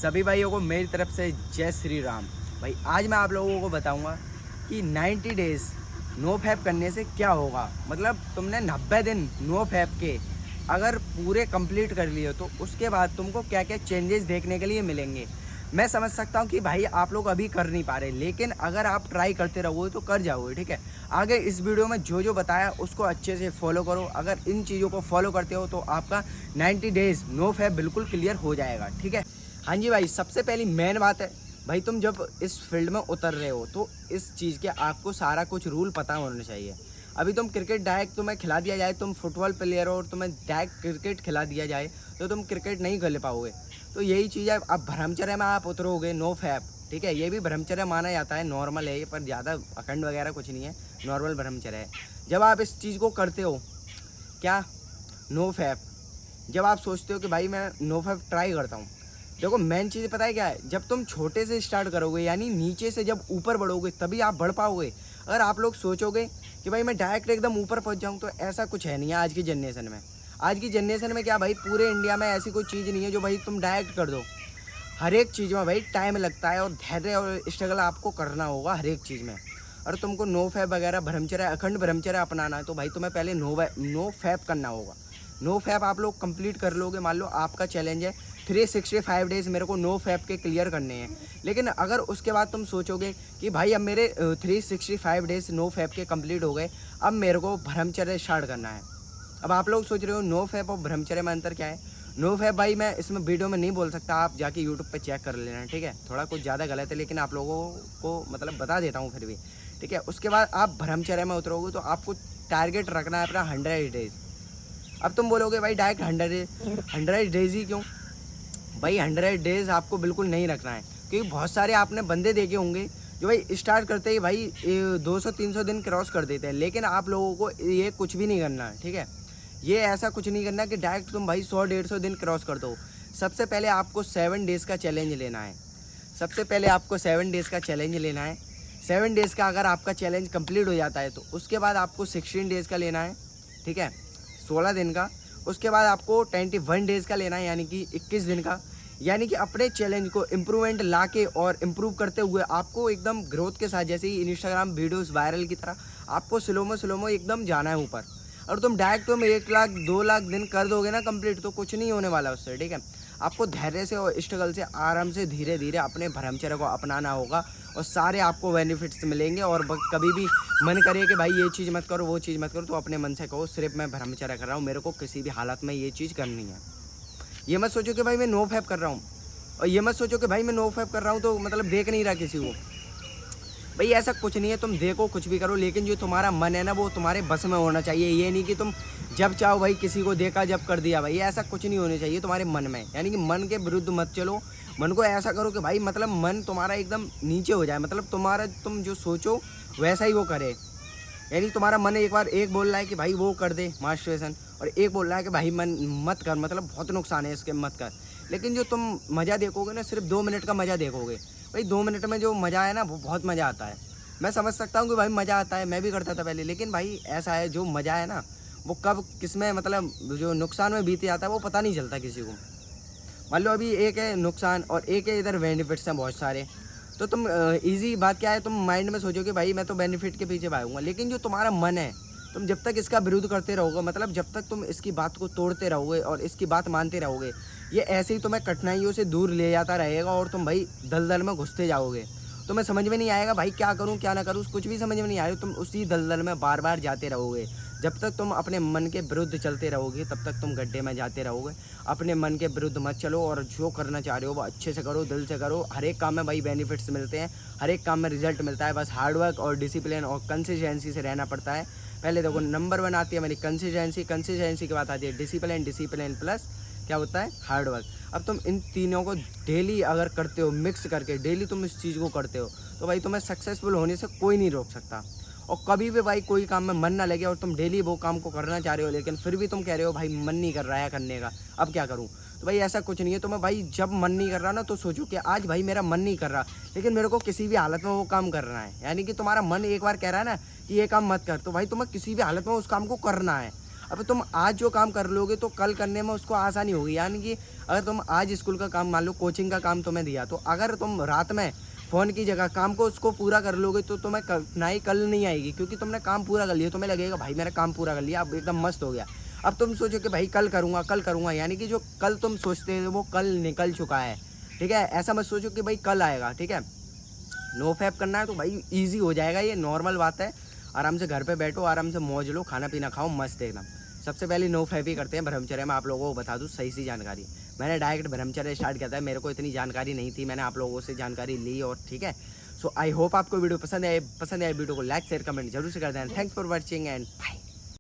सभी भाइयों को मेरी तरफ से जय श्री राम। भाई आज मैं आप लोगों को बताऊंगा कि 90 डेज नो फैप करने से क्या होगा। मतलब तुमने 90 दिन नो फैप के अगर पूरे कंप्लीट कर लिए तो उसके बाद तुमको क्या क्या चेंजेस देखने के लिए मिलेंगे। मैं समझ सकता हूँ कि भाई आप लोग अभी कर नहीं पा रहे, लेकिन अगर आप ट्राई करते रहोगे तो कर जाओगे। ठीक है, आगे इस वीडियो में जो जो बताया उसको अच्छे से फॉलो करो। अगर इन चीज़ों को फॉलो करते हो तो आपका 90 डेज नो फैप बिल्कुल क्लियर हो जाएगा। ठीक है, हाँ जी भाई, सबसे पहली मेन बात है भाई, तुम जब इस फील्ड में उतर रहे हो तो इस चीज़ के आपको सारा कुछ रूल पता होना चाहिए। अभी तुम क्रिकेट डायरेक्ट तुम्हें खिला दिया जाए, तुम फुटबॉल प्लेयर हो और तुम्हें डायरेक्ट क्रिकेट खिला दिया जाए तो तुम क्रिकेट नहीं खेल पाओगे। तो यही चीज़ है, अब ब्रह्मचर्य में आप उतरोगे नो फैप। ठीक है, ये भी ब्रह्मचर्य माना जाता है, नॉर्मल है ये, पर ज़्यादा अखंड वगैरह कुछ नहीं है, नॉर्मल ब्रह्मचर्य है। जब आप इस चीज़ को करते हो क्या, नो फैप, जब आप सोचते हो कि भाई मैं नो फैप ट्राई करता हूँ, देखो मेन चीज़ पता है क्या है, जब तुम छोटे से स्टार्ट करोगे यानी नीचे से जब ऊपर बढ़ोगे तभी आप बढ़ पाओगे। अगर आप लोग सोचोगे कि भाई मैं डायरेक्ट एकदम ऊपर पहुंच जाऊं तो ऐसा कुछ है नहीं है आज की जनरेशन में। आज की जनरेशन में क्या भाई, पूरे इंडिया में ऐसी कोई चीज़ नहीं है जो भाई तुम डायरेक्ट कर दो। हर एक चीज़ में भाई टाइम लगता है और धैर्य और स्ट्रगल आपको करना होगा हर एक चीज़ में। और तुमको नो फैप वगैरह ब्रह्मचर्य अखंड ब्रह्मचर्य अपनाना है तो भाई तुम्हें पहले नो फैप करना होगा। नो फैप आप लोग कंप्लीट कर लोगे, मान लो आपका चैलेंज है 365 डेज मेरे को नो फैप के क्लियर करने हैं, लेकिन अगर उसके बाद तुम सोचोगे कि भाई अब मेरे 365 डेज नो फैप के कंप्लीट हो गए, अब मेरे को ब्रह्मचर्य स्टार्ट करना है। अब आप लोग सोच रहे हो नो फैप और ब्रह्मचर्य में अंतर क्या है। नो फैप भाई मैं इसमें वीडियो में नहीं बोल सकता, आप जाके यूट्यूब पे चेक कर लेना। ठीक है, थोड़ा कुछ ज़्यादा गलत है लेकिन आप लोगों को मतलब बता देता हूँ फिर भी। ठीक है, उसके बाद आप ब्रह्मचर्य में उतरोगे तो आपको टारगेट रखना है अपना 100 डेज। अब तुम बोलोगे भाई डायरेक्ट 100 डेज ही क्यों। भाई 100 डेज आपको बिल्कुल नहीं रखना है, क्योंकि बहुत सारे आपने बंदे देखे होंगे जो भाई स्टार्ट करते ही भाई 200-300 दिन क्रॉस कर देते हैं, लेकिन आप लोगों को ये कुछ भी नहीं करना है। ठीक है, ये ऐसा कुछ नहीं करना कि डायरेक्ट तुम भाई 100-150 दिन क्रॉस कर दो। सबसे पहले आपको 7 डेज़ का चैलेंज लेना है। सबसे पहले आपको 7 डेज़ का चैलेंज लेना है। 7 डेज़ का अगर आपका चैलेंज कंप्लीट हो जाता है तो उसके बाद आपको 16 डेज़ का लेना है। ठीक है, 16 दिन का। उसके बाद आपको 21 डेज़ का लेना है यानी कि 21 दिन का। यानी कि अपने चैलेंज को इम्प्रूवमेंट ला के और इम्प्रूव करते हुए आपको एकदम ग्रोथ के साथ, जैसे ही इंस्टाग्राम वीडियोस वायरल की तरह आपको स्लोमो एकदम जाना है ऊपर। और तुम डायरेक्ट तुम 1 लाख 2 लाख दिन कर दोगे ना कंप्लीट तो कुछ नहीं होने वाला उससे। ठीक है, आपको धैर्य से और स्ट्रगल से आराम से धीरे धीरे अपने ब्रह्मचर्य को अपनाना होगा और सारे आपको बेनिफिट्स मिलेंगे। और कभी भी मन करे कि भाई ये चीज़ मत करो वो चीज़ मत करो तो अपने मन से कहो सिर्फ मैं ब्रह्मचर्य कर रहा हूँ, मेरे को किसी भी हालत में ये चीज़ करनी है। ये मत सोचो कि भाई मैं नो फैप कर रहा हूँ, और ये मत सोचो कि भाई मैं नो फैप कर रहा हूँ तो मतलब देख नहीं रहा किसी को। भाई ऐसा कुछ नहीं है, तुम देखो कुछ भी करो, लेकिन जो तुम्हारा मन है ना वो तुम्हारे बस में होना चाहिए। ये नहीं कि तुम जब चाहो भाई किसी को देखा जब कर दिया, भाई ऐसा कुछ नहीं होना चाहिए तुम्हारे मन में। यानी कि मन के विरुद्ध मत चलो, मन को ऐसा करो कि भाई मतलब मन तुम्हारा एकदम नीचे हो जाए, मतलब तुम्हारा तुम जो सोचो वैसा ही वो करे। यानी तुम्हारा मन एक बार एक बोल रहा है कि भाई वो कर दे मास्टरबेशन, और एक बोल रहा है कि भाई मन मत कर, मतलब बहुत नुकसान है इसके, मत कर। लेकिन जो तुम मज़ा देखोगे ना, सिर्फ 2 मिनट का मज़ा देखोगे, भाई 2 मिनट में जो मज़ा है ना वो बहुत मज़ा आता है। मैं समझ सकता हूँ कि भाई मज़ा आता है, मैं भी करता था पहले, लेकिन भाई ऐसा है जो मज़ा है ना वो कब किस में मतलब जो नुकसान में बीत जाता है वो पता नहीं चलता किसी को। मान लो अभी एक है नुकसान और एक है इधर बेनिफिट्स हैं बहुत सारे, तो तुम इजी बात क्या है, तुम माइंड में सोचो कि भाई मैं तो बेनिफिट के पीछे भागूंगा, लेकिन जो तुम्हारा मन है तुम जब तक इसका विरोध करते रहोगे, मतलब जब तक तुम इसकी बात को तोड़ते रहोगे और इसकी बात मानते रहोगे, ये ऐसे ही तुम्हें कठिनाइयों से दूर ले जाता रहेगा और तुम भाई दलदल में घुसते जाओगे। तुम्हें समझ में नहीं आएगा भाई क्या करूं क्या ना करूं, कुछ भी समझ में नहीं आएगा, तुम उसी दलदल में बार बार जाते रहोगे। जब तक तुम अपने मन के विरुद्ध चलते रहोगे तब तक तुम गड्ढे में जाते रहोगे। अपने मन के विरुद्ध मत चलो और जो करना चाह रहे हो वो अच्छे से करो, दिल से करो। हर एक काम में भाई बेनिफिट्स मिलते हैं, हर एक काम में रिजल्ट मिलता है, बस हार्डवर्क और डिसिप्लिन और कंसिस्टेंसी से रहना पड़ता है। पहले देखो नंबर 1 आती है मेरी कंसिस्टेंसी, कंसिस्टेंसी के बाद आती है डिसिप्लिन, डिसिप्लिन प्लस क्या होता है हार्डवर्क। अब तुम इन तीनों को डेली अगर करते हो, मिक्स करके डेली तुम इस चीज़ को करते हो तो भाई तुम्हें सक्सेसफुल होने से कोई नहीं रोक सकता। और कभी भी भाई कोई काम में मन ना लगे और तुम डेली वो काम को करना चाह रहे हो लेकिन फिर भी तुम कह रहे हो भाई मन नहीं कर रहा है करने का, अब क्या करूं, तो भाई ऐसा कुछ नहीं है। तुम्हें भाई जब मन नहीं कर रहा ना तो सोचो कि आज भाई मेरा मन नहीं कर रहा लेकिन मेरे को किसी भी हालत में वो काम करना है। यानी कि तुम्हारा मन एक बार कह रहा है ना कि ये काम मत कर, तो भाई तुम्हें किसी भी हालत में उस काम को करना है। अब तुम आज जो काम कर लोगे तो कल करने में उसको आसानी होगी। यानी कि अगर तुम आज स्कूल का काम, मान लो कोचिंग का काम तुम्हें दिया, तो अगर तुम रात में फ़ोन की जगह काम को उसको पूरा कर लोगे तो तुम्हें कठिनाई कल नहीं आएगी, क्योंकि तुमने काम पूरा कर लिया। तुम्हें लगेगा भाई मैंने काम पूरा कर लिया, अब एकदम मस्त हो गया। अब तुम सोचो कि भाई कल करूँगा, यानी कि जो कल तुम सोचते थे वो कल निकल चुका है। ठीक है, ऐसा मत सोचो कि भाई कल आएगा। ठीक है, नो फैप करना है तो भाई ईजी हो जाएगा, ये नॉर्मल बात है। आराम से घर पे बैठो, आराम से मौज लो, खाना पीना खाओ मस्त एकदम। सबसे पहले नो फैप ही करते हैं ब्रह्मचर्य में। आप लोगों को बता दूं सही सी जानकारी, मैंने डायरेक्ट ब्रह्मचर्य स्टार्ट किया था, मेरे को इतनी जानकारी नहीं थी, मैंने आप लोगों से जानकारी ली। और ठीक है, सो आई होप आपको वीडियो पसंद आए वीडियो को लाइक शेयर कमेंट जरूर से कर देना। Thanks for watching and bye.